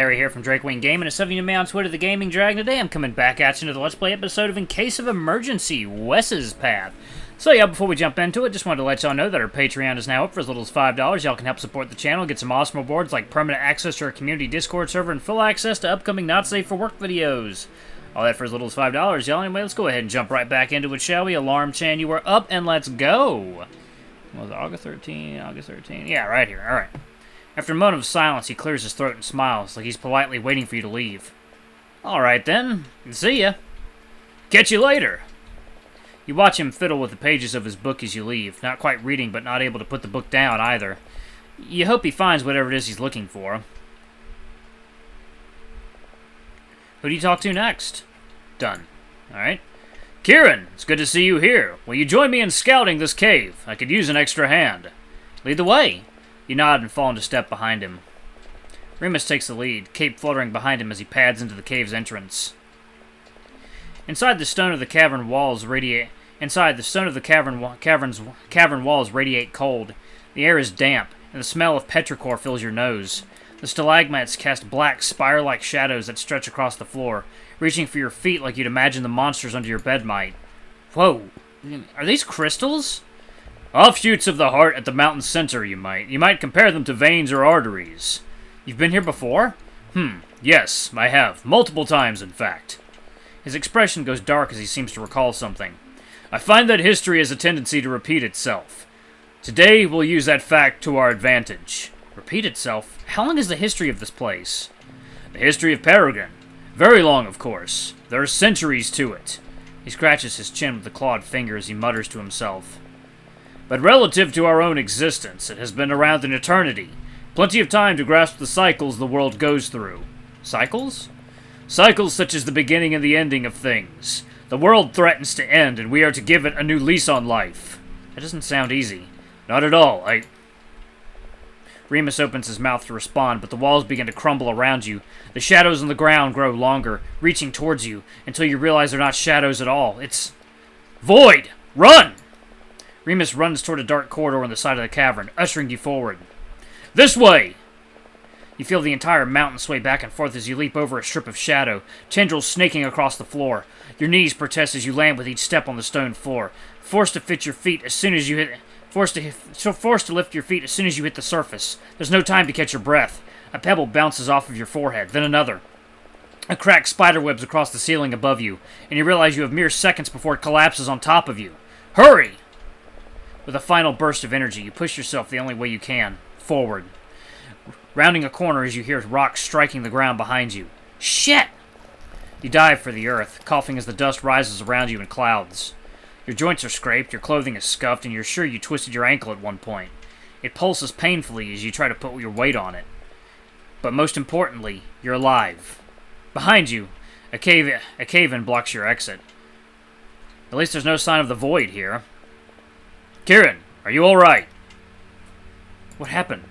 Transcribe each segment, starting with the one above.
Harry here from Drakewing Game, and it's something to me on Twitter, the Gaming Dragon. Today I'm coming back at you into the Let's Play episode of In Case of Emergency, Wes's Path. So yeah, before we jump into it, just wanted to let y'all know that our Patreon is now up for as little as $5. Y'all can help support the channel, get some awesome rewards like permanent access to our community Discord server and full access to upcoming Not Safe for Work videos. All that for as little as $5, y'all. Anyway, let's go ahead and jump right back into it, shall we? Alarm Chan, you are up, and let's go! What was it, August 13? August 13? Yeah, right here, alright. After a moment of silence, he clears his throat and smiles, like he's politely waiting for you to leave. Alright then, see ya. Catch you later. You watch him fiddle with the pages of his book as you leave, not quite reading but not able to put the book down either. You hope he finds whatever it is he's looking for. Who do you talk to next? Done. Alright. Kieran, it's good to see you here. Will you join me in scouting this cave? I could use an extra hand. Lead the way. You nod and fall into step behind him. Remus takes the lead, cape fluttering behind him as he pads into the cave's entrance. Inside the stone of the cavern walls radiate cold. The air is damp, and the smell of petrichor fills your nose. The stalagmites cast black, spire-like shadows that stretch across the floor, reaching for your feet like you'd imagine the monsters under your bed might. Whoa, are these crystals? Offshoots of the heart at the mountain's center, you might compare them to veins or arteries. You've been here before? Yes, I have. Multiple times, in fact. His expression goes dark as he seems to recall something. I find that history has a tendency to repeat itself. Today, we'll use that fact to our advantage. Repeat itself? How long is the history of this place? The history of Peregrine. Very long, of course. There are centuries to it. He scratches his chin with a clawed finger as he mutters to himself. But relative to our own existence, it has been around an eternity. Plenty of time to grasp the cycles the world goes through. Cycles? Cycles such as the beginning and the ending of things. The world threatens to end, and we are to give it a new lease on life. That doesn't sound easy. Not at all. Remus opens his mouth to respond, but the walls begin to crumble around you. The shadows on the ground grow longer, reaching towards you, until you realize they're not shadows at all. It's void! Run! Remus runs toward a dark corridor on the side of the cavern, ushering you forward. This way! You feel the entire mountain sway back and forth as you leap over a strip of shadow, tendrils snaking across the floor. Your knees protest as you land with each step on the stone floor, forced to lift your feet as soon as you hit the surface. There's no time to catch your breath. A pebble bounces off of your forehead, then another. A crack spiderwebs across the ceiling above you, and you realize you have mere seconds before it collapses on top of you. Hurry! With a final burst of energy, you push yourself the only way you can, forward. Rounding a corner as you hear rocks striking the ground behind you. Shit! You dive for the earth, coughing as the dust rises around you in clouds. Your joints are scraped, your clothing is scuffed, and you're sure you twisted your ankle at one point. It pulses painfully as you try to put your weight on it. But most importantly, you're alive. Behind you, a cave-in blocks your exit. At least there's no sign of the void here. Kieran, are you alright? What happened?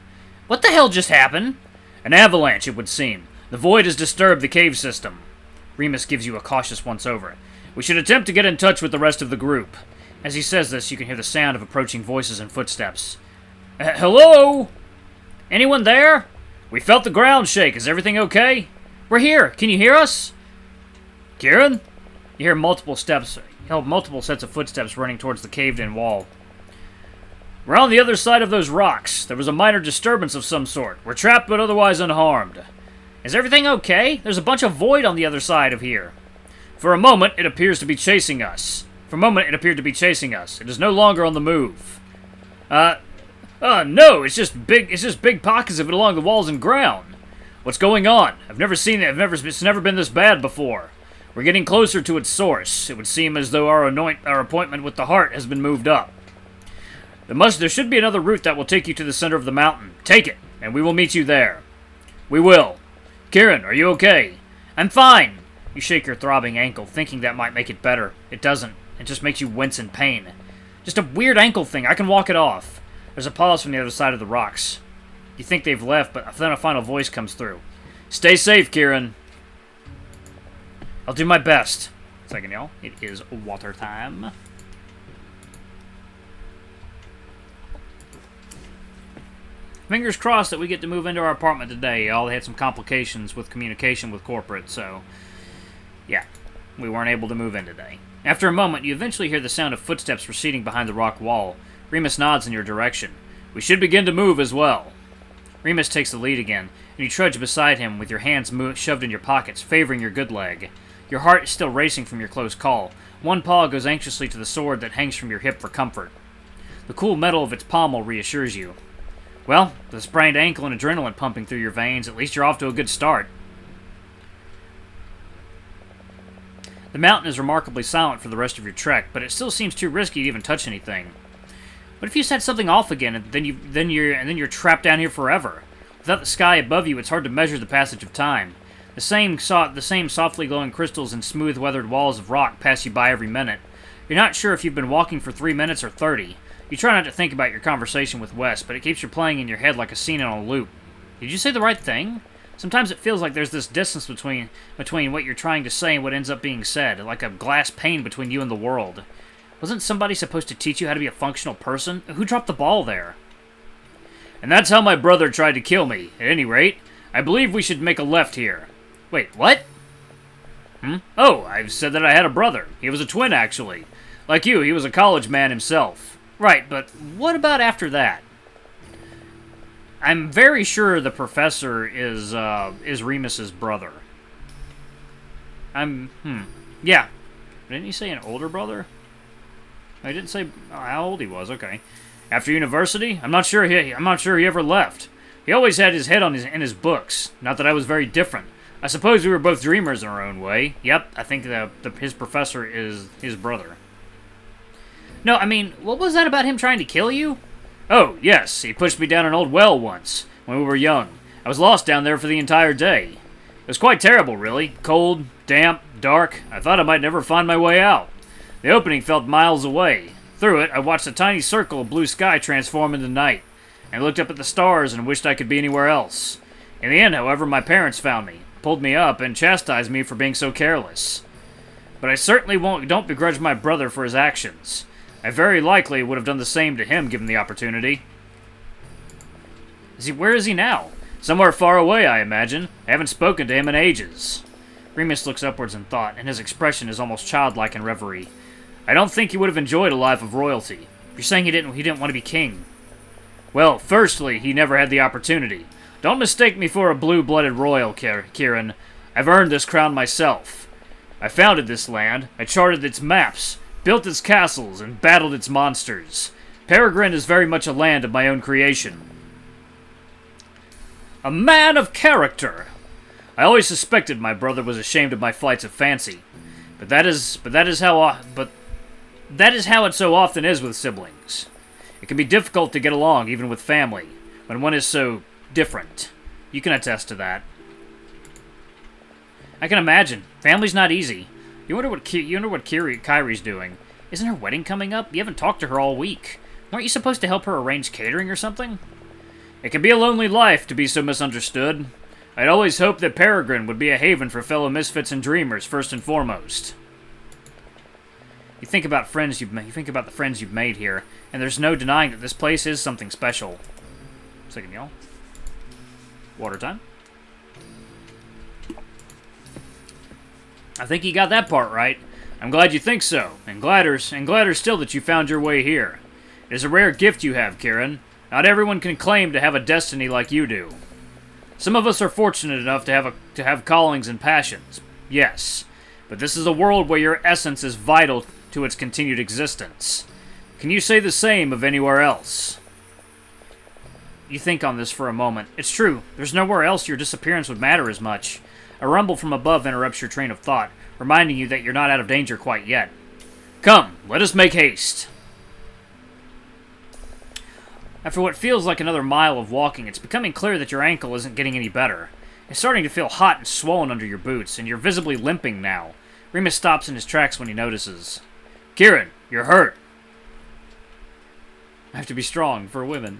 What the hell just happened? An avalanche, it would seem. The void has disturbed the cave system. Remus gives you a cautious once-over. We should attempt to get in touch with the rest of the group. As he says this, you can hear the sound of approaching voices and footsteps. Hello? Anyone there? We felt the ground shake. Is everything okay? We're here. Can you hear us? Kieran? You hear multiple sets of footsteps running towards the caved-in wall. We're on the other side of those rocks. There was a minor disturbance of some sort. We're trapped but otherwise unharmed. Is everything okay? There's a bunch of void on the other side of here. For a moment, it appears to be chasing us. It is no longer on the move. No, it's just big pockets of it along the walls and ground. What's going on? I've never seen it. It's never been this bad before. We're getting closer to its source. It would seem as though our appointment with the heart has been moved up. There should be another route that will take you to the center of the mountain. Take it, and we will meet you there. We will. Kieran, are you okay? I'm fine. You shake your throbbing ankle, thinking that might make it better. It doesn't. It just makes you wince in pain. Just a weird ankle thing. I can walk it off. There's a pause from the other side of the rocks. You think they've left, but then a final voice comes through. Stay safe, Kieran. I'll do my best. Second, y'all. It is water time. Fingers crossed that we get to move into our apartment today. All had some complications with communication with corporate, so yeah, we weren't able to move in today. After a moment, you eventually hear the sound of footsteps receding behind the rock wall. Remus nods in your direction. We should begin to move as well. Remus takes the lead again, and you trudge beside him with your hands shoved in your pockets, favoring your good leg. Your heart is still racing from your close call. One paw goes anxiously to the sword that hangs from your hip for comfort. The cool metal of its pommel reassures you. Well, with a sprained ankle and adrenaline pumping through your veins, at least you're off to a good start. The mountain is remarkably silent for the rest of your trek, but it still seems too risky to even touch anything. What if you set something off again, and then you're trapped down here forever? Without the sky above you, it's hard to measure the passage of time. The same softly glowing crystals and smooth weathered walls of rock pass you by every minute. You're not sure if you've been walking for 3 minutes or 30. You try not to think about your conversation with Wes, but it keeps replaying in your head like a scene on a loop. Did you say the right thing? Sometimes it feels like there's this distance between what you're trying to say and what ends up being said, like a glass pane between you and the world. Wasn't somebody supposed to teach you how to be a functional person? Who dropped the ball there? And that's how my brother tried to kill me. At any rate, I believe we should make a left here. Wait, what? Oh, I said that I had a brother. He was a twin, actually. Like you, he was a college man himself. Right, but what about after that? I'm very sure the professor is Remus's brother. Yeah. Didn't he say an older brother? I didn't say how old he was. Okay. After university, I'm not sure he ever left. He always had his head in his books. Not that I was very different. I suppose we were both dreamers in our own way. Yep, I think his professor is his brother. No, I mean, what was that about him trying to kill you? Oh, yes, he pushed me down an old well once, when we were young. I was lost down there for the entire day. It was quite terrible, really. Cold, damp, dark. I thought I might never find my way out. The opening felt miles away. Through it, I watched a tiny circle of blue sky transform into night. I looked up at the stars and wished I could be anywhere else. In the end, however, my parents found me, pulled me up, and chastised me for being so careless. But I certainly don't begrudge my brother for his actions. I very likely would have done the same to him given the opportunity. Where is he now? Somewhere far away, I imagine. I haven't spoken to him in ages. Remus looks upwards in thought, and his expression is almost childlike in reverie. I don't think he would have enjoyed a life of royalty. You're saying he didn't want to be king. Well, firstly, he never had the opportunity. Don't mistake me for a blue-blooded royal, Kieran. I've earned this crown myself. I founded this land, I charted its maps, built its castles, and battled its monsters. Peregrine is very much a land of my own creation. A man of character! I always suspected my brother was ashamed of my flights of fancy. But that is how it so often is with siblings. It can be difficult to get along, even with family, when one is so different. You can attest to that. I can imagine. Family's not easy. You wonder what Kyrie's doing. Isn't her wedding coming up? You haven't talked to her all week. Weren't you supposed to help her arrange catering or something? It can be a lonely life to be so misunderstood. I'd always hoped that Peregrine would be a haven for fellow misfits and dreamers, first and foremost. You think about the friends you've made here, and there's no denying that this place is something special. Second, y'all. Water time. I think you got that part right. I'm glad you think so, and gladder still that you found your way here. It is a rare gift you have, Kieran. Not everyone can claim to have a destiny like you do. Some of us are fortunate enough to have callings and passions, yes, but this is a world where your essence is vital to its continued existence. Can you say the same of anywhere else? You think on this for a moment. It's true, there's nowhere else your disappearance would matter as much. A rumble from above interrupts your train of thought, reminding you that you're not out of danger quite yet. Come, let us make haste. After what feels like another mile of walking, it's becoming clear that your ankle isn't getting any better. It's starting to feel hot and swollen under your boots, and you're visibly limping now. Remus stops in his tracks when he notices. Kieran, you're hurt. I have to be strong for women.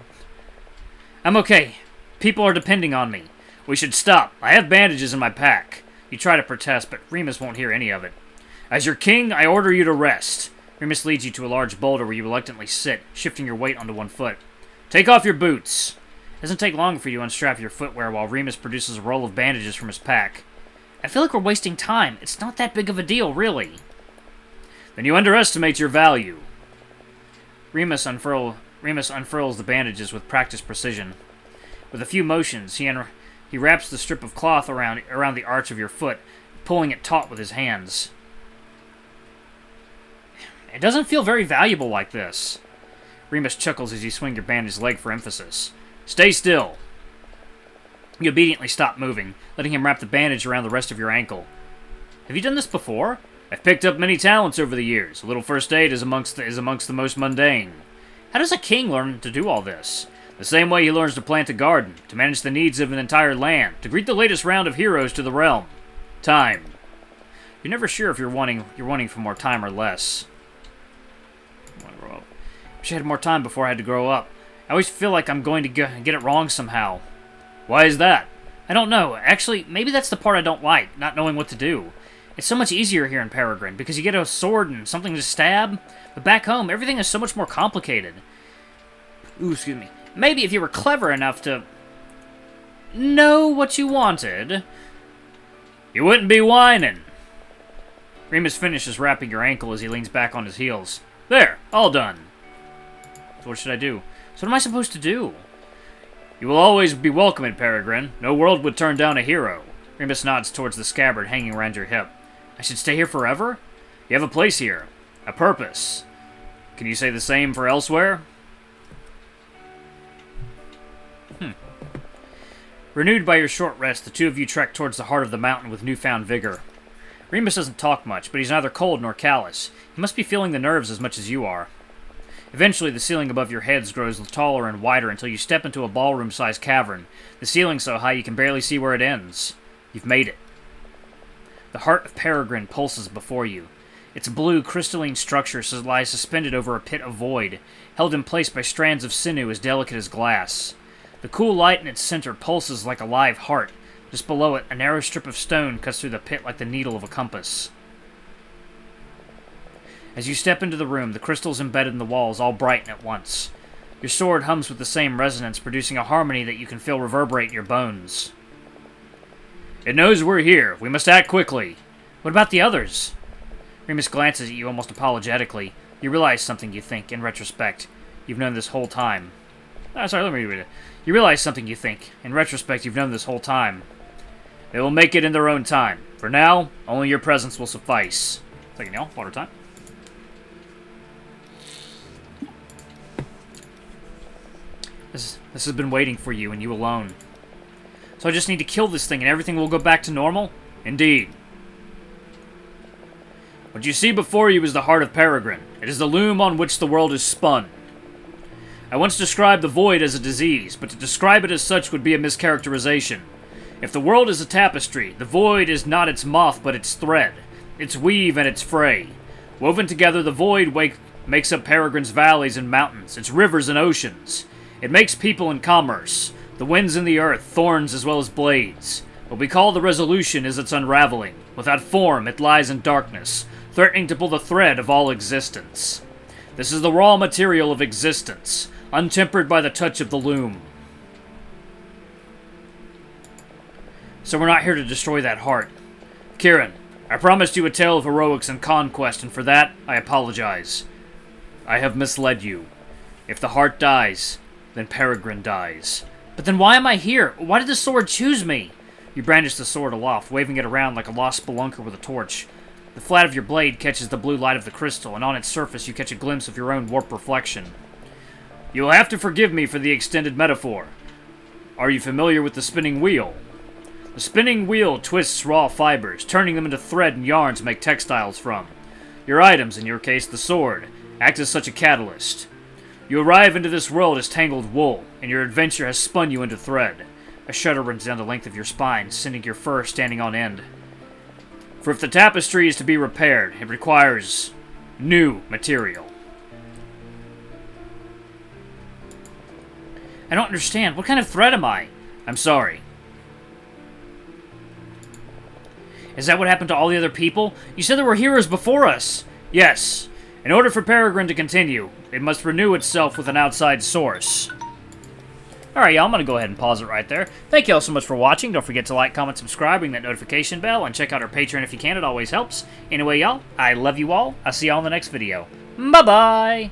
I'm okay. People are depending on me. We should stop. I have bandages in my pack. You try to protest, but Remus won't hear any of it. As your king, I order you to rest. Remus leads you to a large boulder where you reluctantly sit, shifting your weight onto one foot. Take off your boots. It doesn't take long for you to unstrap your footwear while Remus produces a roll of bandages from his pack. I feel like we're wasting time. It's not that big of a deal, really. Then you underestimate your value. Remus unfurls the bandages with practiced precision. With a few motions, he wraps the strip of cloth around the arch of your foot, pulling it taut with his hands. It doesn't feel very valuable like this. Remus chuckles as you swing your bandaged leg for emphasis. Stay still. You obediently stop moving, letting him wrap the bandage around the rest of your ankle. Have you done this before? I've picked up many talents over the years. A little first aid is amongst the most mundane. How does a king learn to do all this? The same way he learns to plant a garden, to manage the needs of an entire land, to greet the latest round of heroes to the realm. Time. You're never sure if you're wanting for more time or less. I want to grow up. Wish I had more time before I had to grow up. I always feel like I'm going to get it wrong somehow. Why is that? I don't know. Actually, maybe that's the part I don't like, not knowing what to do. It's so much easier here in Peregrine, because you get a sword and something to stab. But back home, everything is so much more complicated. Ooh, excuse me. Maybe if you were clever enough to know what you wanted, you wouldn't be whining. Remus finishes wrapping your ankle as he leans back on his heels. There, all done. So what should I do? So what am I supposed to do? You will always be welcome in Peregrine. No world would turn down a hero. Remus nods towards the scabbard hanging around your hip. I should stay here forever? You have a place here. A purpose. Can you say the same for elsewhere? Renewed by your short rest, the two of you trek towards the heart of the mountain with newfound vigor. Remus doesn't talk much, but he's neither cold nor callous. He must be feeling the nerves as much as you are. Eventually, the ceiling above your heads grows taller and wider until you step into a ballroom-sized cavern, the ceiling so high you can barely see where it ends. You've made it. The heart of Peregrine pulses before you. Its blue, crystalline structure lies suspended over a pit of void, held in place by strands of sinew as delicate as glass. The cool light in its center pulses like a live heart. Just below it, a narrow strip of stone cuts through the pit like the needle of a compass. As you step into the room, the crystals embedded in the walls all brighten at once. Your sword hums with the same resonance, producing a harmony that you can feel reverberate in your bones. It knows we're here. We must act quickly. What about the others? Remus glances at you almost apologetically. You realize something, you think, in retrospect. You've known this whole time. Let me read it. You realize something, you think. In retrospect, you've known this whole time. They will make it in their own time. For now, only your presence will suffice. Second, y'all. Water time. This has been waiting for you, and you alone. So I just need to kill this thing, and everything will go back to normal? Indeed. What you see before you is the heart of Peregrine. It is the loom on which the world is spun. I once described the void as a disease, but to describe it as such would be a mischaracterization. If the world is a tapestry, the void is not its moth but its thread, its weave and its fray. Woven together, the void makes up Peregrine's valleys and mountains, its rivers and oceans. It makes people and commerce, the winds and the earth, thorns as well as blades. What we call the resolution is its unraveling. Without form, it lies in darkness, threatening to pull the thread of all existence. This is the raw material of existence, untempered by the touch of the loom. So we're not here to destroy that heart. Kieran, I promised you a tale of heroics and conquest, and for that, I apologize. I have misled you. If the heart dies, then Peregrine dies. But then why am I here? Why did the sword choose me? You brandish the sword aloft, waving it around like a lost spelunker with a torch. The flat of your blade catches the blue light of the crystal, and on its surface you catch a glimpse of your own warped reflection. You will have to forgive me for the extended metaphor. Are you familiar with the spinning wheel? The spinning wheel twists raw fibers, turning them into thread and yarn to make textiles from. Your items, in your case the sword, act as such a catalyst. You arrive into this world as tangled wool, and your adventure has spun you into thread. A shudder runs down the length of your spine, sending your fur standing on end. For if the tapestry is to be repaired, it requires new material. I don't understand. What kind of thread am I? I'm sorry. Is that what happened to all the other people? You said there were heroes before us. Yes. In order for Peregrine to continue, it must renew itself with an outside source. Alright, y'all, I'm going to go ahead and pause it right there. Thank you all so much for watching. Don't forget to like, comment, subscribe, ring that notification bell, and check out our Patreon if you can. It always helps. Anyway, y'all, I love you all. I'll see y'all in the next video. Bye-bye!